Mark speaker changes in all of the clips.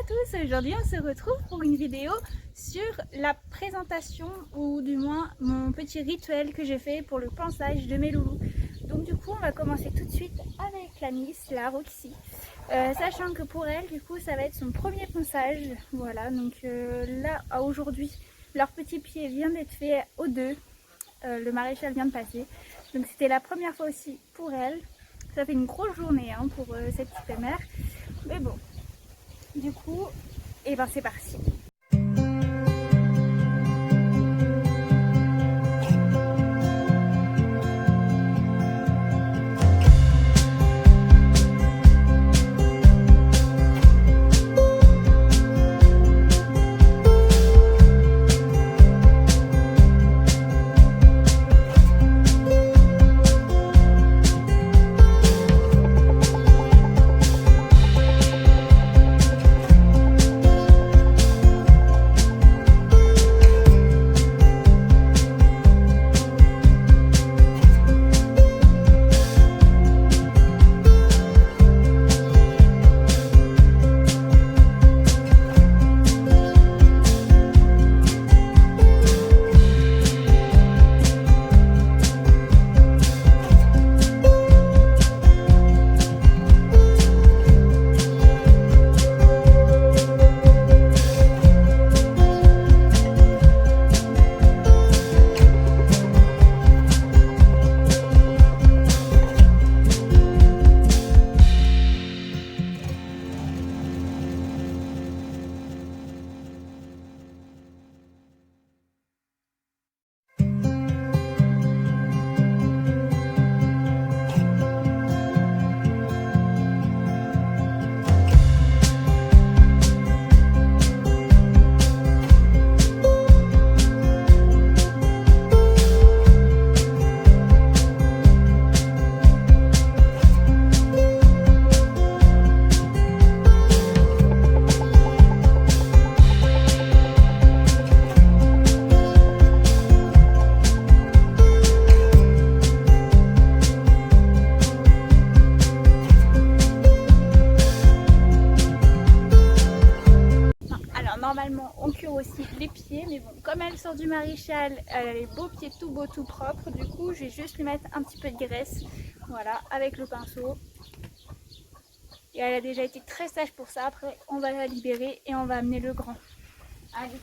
Speaker 1: tous, aujourd'hui on se retrouve pour une vidéo sur la présentation ou du moins mon petit rituel que j'ai fait pour le pansage de mes loulous. Donc du coup on va commencer tout de suite avec la Miss, la Roxy, sachant que pour elle du coup ça va être son premier pansage. Voilà, donc là aujourd'hui leur petit pied vient d'être fait aux deux, le maréchal vient de passer, donc c'était la première fois aussi pour elle. Ça fait une grosse journée hein, pour cette petite mère, mais bon. Du coup, et ben c'est parti. Normalement on cure aussi les pieds, mais bon, comme elle sort du maréchal, elle a les beaux pieds tout beaux, tout propres, du coup je vais juste lui mettre un petit peu de graisse, voilà, avec le pinceau. Et elle a déjà été très sage pour ça. Après on va la libérer et on va amener le grand. Allez.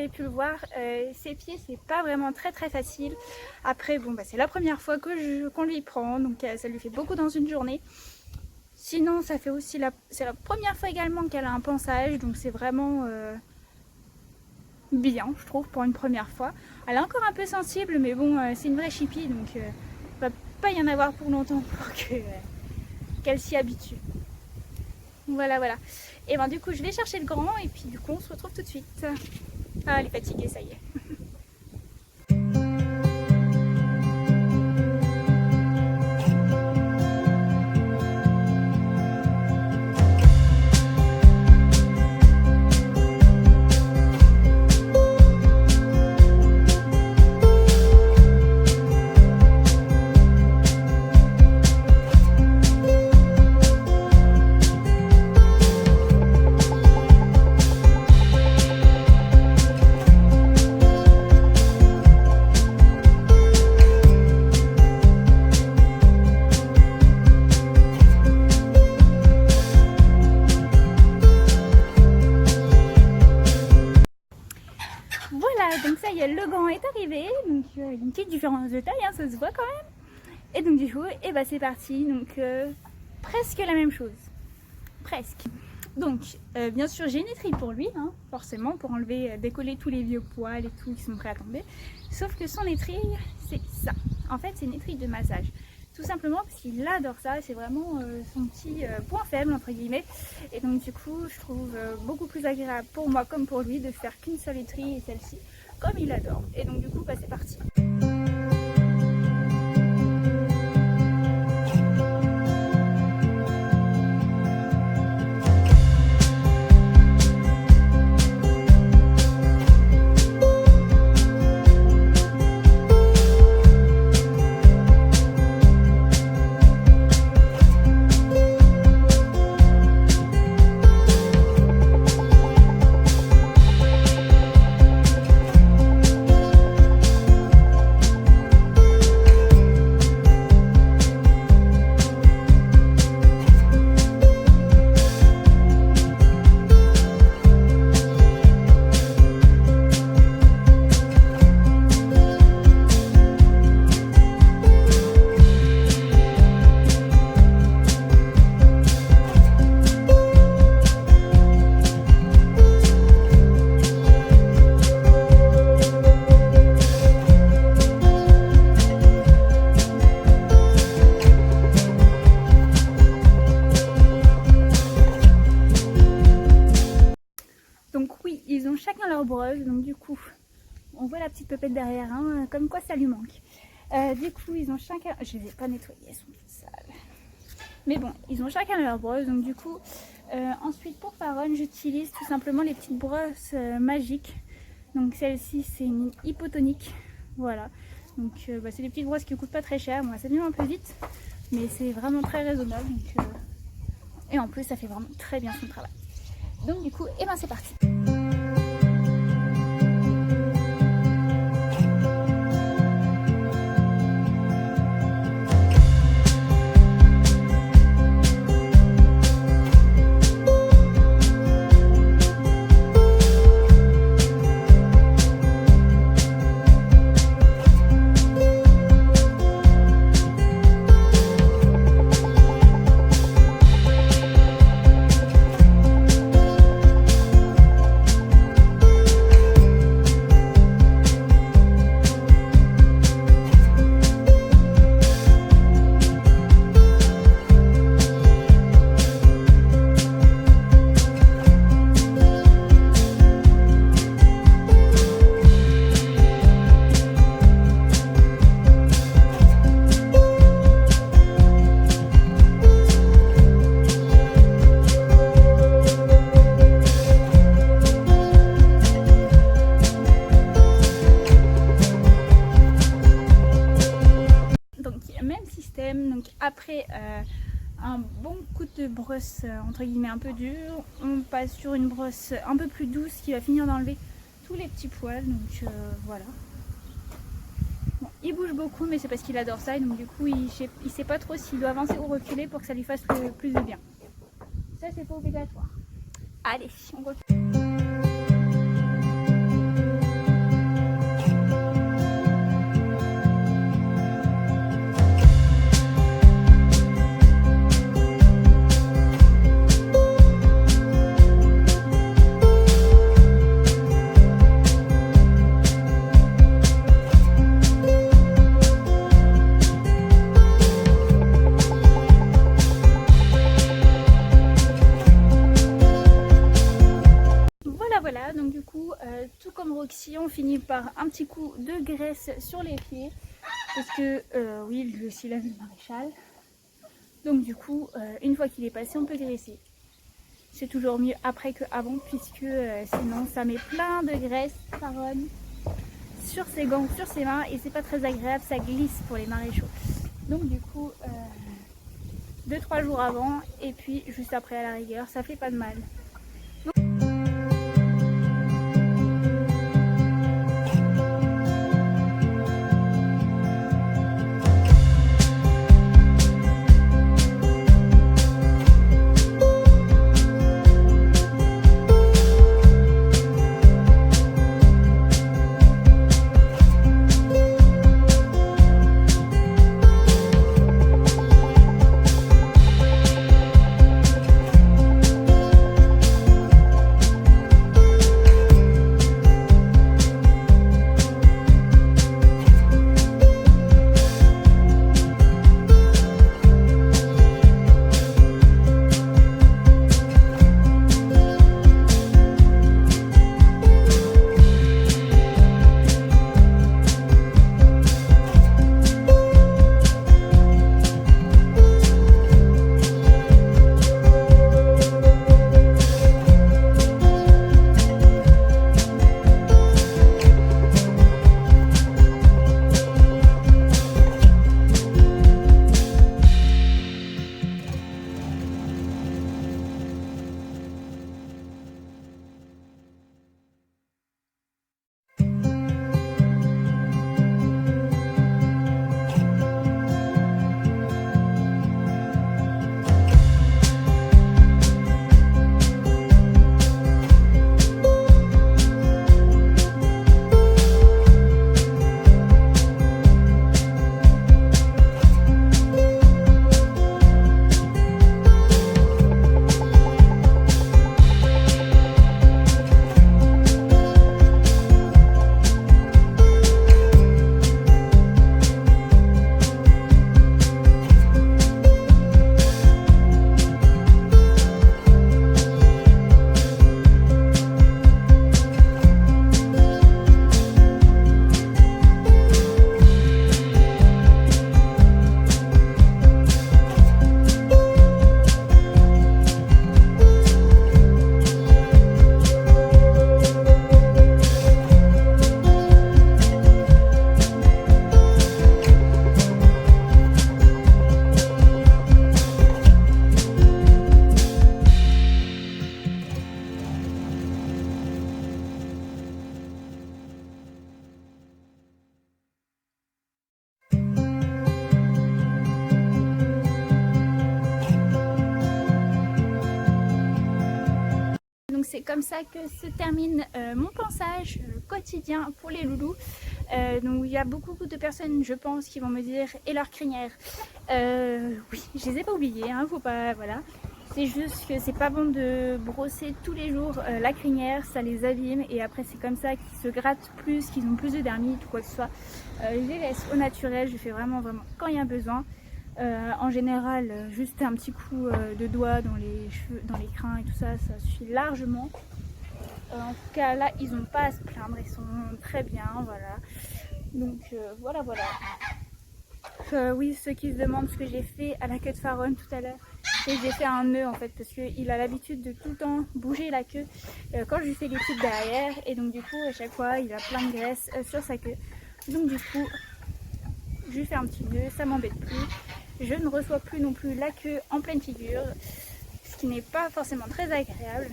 Speaker 1: avez pu le voir, ses pieds c'est pas vraiment très facile. Après bon bah c'est la première fois qu'on lui prend, donc ça lui fait beaucoup dans une journée. Sinon ça fait aussi c'est la première fois également qu'elle a un pansage, donc c'est vraiment bien je trouve pour une première fois. Elle est encore un peu sensible, mais bon c'est une vraie chipie, donc va pas y en avoir pour longtemps pour qu'elle s'y habitue. Voilà. Et ben du coup je vais chercher le grand et puis du coup on se retrouve tout de suite. Ah elle est fatiguée, ça y est. Voilà, donc ça y est, le gant est arrivé, donc il y a une petite différence de taille, hein, ça se voit quand même. Et donc du coup, et bah c'est parti, donc presque la même chose, presque. Donc bien sûr j'ai une étrille pour lui, hein, forcément, pour enlever, décoller tous les vieux poils et tout qui sont prêts à tomber. Sauf que son étrille, c'est ça. En fait c'est une étrille de massage. Tout simplement parce qu'il adore ça, c'est vraiment son petit point faible entre guillemets. Et donc du coup je trouve beaucoup plus agréable pour moi comme pour lui de faire qu'une seule étrille et celle-ci, comme il adore. Et donc du coup bah, c'est parti. Ils ont chacun leur brosse, donc du coup, on voit la petite pépette derrière, hein, comme quoi ça lui manque. Du coup, ils ont chacun... Je ne les ai pas nettoyées, elles sont toutes sales. Mais bon, ils ont chacun leur brosse, donc du coup, ensuite pour Faron, j'utilise tout simplement les petites brosses magiques. Donc celle-ci, c'est une hypotonique, voilà. Donc bah, c'est des petites brosses qui ne coûtent pas très cher. Moi, ça vient un peu vite, mais c'est vraiment très raisonnable. Donc, et en plus, ça fait vraiment très bien son travail. Donc du coup, et ben c'est parti. Donc après un bon coup de brosse entre guillemets un peu dur, on passe sur une brosse un peu plus douce qui va finir d'enlever tous les petits poils. Donc voilà. Bon, il bouge beaucoup, mais c'est parce qu'il adore ça, et donc du coup il sait pas trop s'il doit avancer ou reculer pour que ça lui fasse le plus de bien. Ça c'est pas obligatoire. Allez, on refait. Roxy, on finit par un petit coup de graisse sur les pieds. Parce que, oui, lui aussi, il a vu le maréchal. Donc du coup, une fois qu'il est passé, on peut graisser. C'est toujours mieux après qu'avant, puisque sinon ça met plein de graisse, Faron, sur ses gants, sur ses mains, et c'est pas très agréable, ça glisse pour les maréchaux. Donc du coup, 2-3 jours avant, et puis juste après à la rigueur, ça fait pas de mal. C'est comme ça que se termine mon pansage quotidien pour les loulous. Donc il y a beaucoup de personnes, je pense, qui vont me dire et leurs crinières. Oui, je les ai pas oubliées, hein, faut pas, voilà. C'est juste que c'est pas bon de brosser tous les jours la crinière, ça les abîme et après c'est comme ça qu'ils se grattent plus, qu'ils ont plus de dermite ou quoi que ce soit. Je les laisse au naturel, je fais vraiment quand il y a besoin. En général, juste un petit coup de doigt dans les cheveux, dans les crins et tout ça, ça suffit largement. En tout cas, là, ils n'ont pas à se plaindre, ils sont très bien, voilà. Donc voilà. Oui, ceux qui se demandent ce que j'ai fait à la queue de Faron tout à l'heure, et j'ai fait un nœud en fait, parce qu'il a l'habitude de tout le temps bouger la queue quand je lui fais des trucs derrière, et donc du coup, à chaque fois, il a plein de graisse sur sa queue. Donc du coup, je lui fais un petit nœud, ça m'embête plus. Je ne reçois plus non plus la queue en pleine figure, ce qui n'est pas forcément très agréable.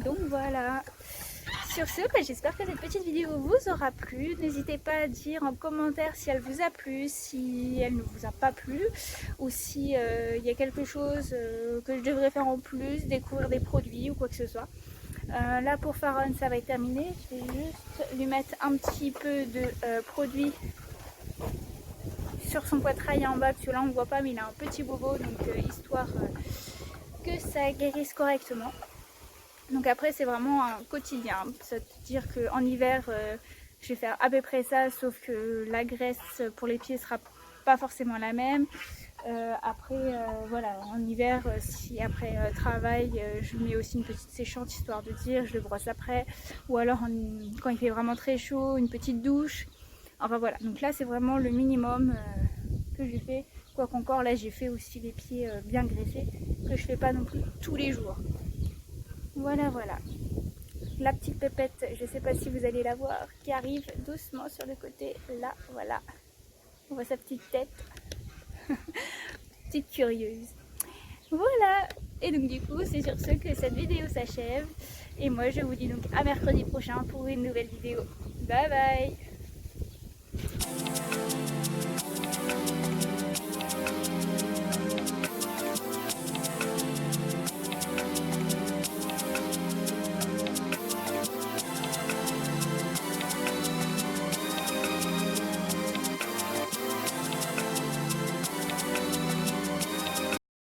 Speaker 1: Donc voilà. Sur ce, j'espère que cette petite vidéo vous aura plu. N'hésitez pas à dire en commentaire si elle vous a plu, si elle ne vous a pas plu, ou si y a quelque chose que je devrais faire en plus, découvrir des produits ou quoi que ce soit. Là pour Faron, ça va être terminé. Je vais juste lui mettre un petit peu de produit sur son poitrail en bas, parce que là on ne voit pas, mais il a un petit bobo, donc histoire que ça guérisse correctement. Donc après c'est vraiment un quotidien, c'est-à-dire qu'en hiver je vais faire à peu près ça, sauf que la graisse pour les pieds sera pas forcément la même. Après, voilà, en hiver, si après travail, je mets aussi une petite séchante histoire de dire, je le brosse après. Ou alors quand il fait vraiment très chaud, une petite douche. Enfin voilà, donc là c'est vraiment le minimum que j'ai fait. Quoi qu'encore là j'ai fait aussi les pieds bien graissés, que je fais pas non plus tous les jours. Voilà, voilà. La petite pépette, je sais pas si vous allez la voir, qui arrive doucement sur le côté. Là, voilà. On voit sa petite tête. Petite curieuse. Voilà. Et donc du coup, c'est sur ce que cette vidéo s'achève. Et moi, je vous dis donc à mercredi prochain pour une nouvelle vidéo. Bye bye.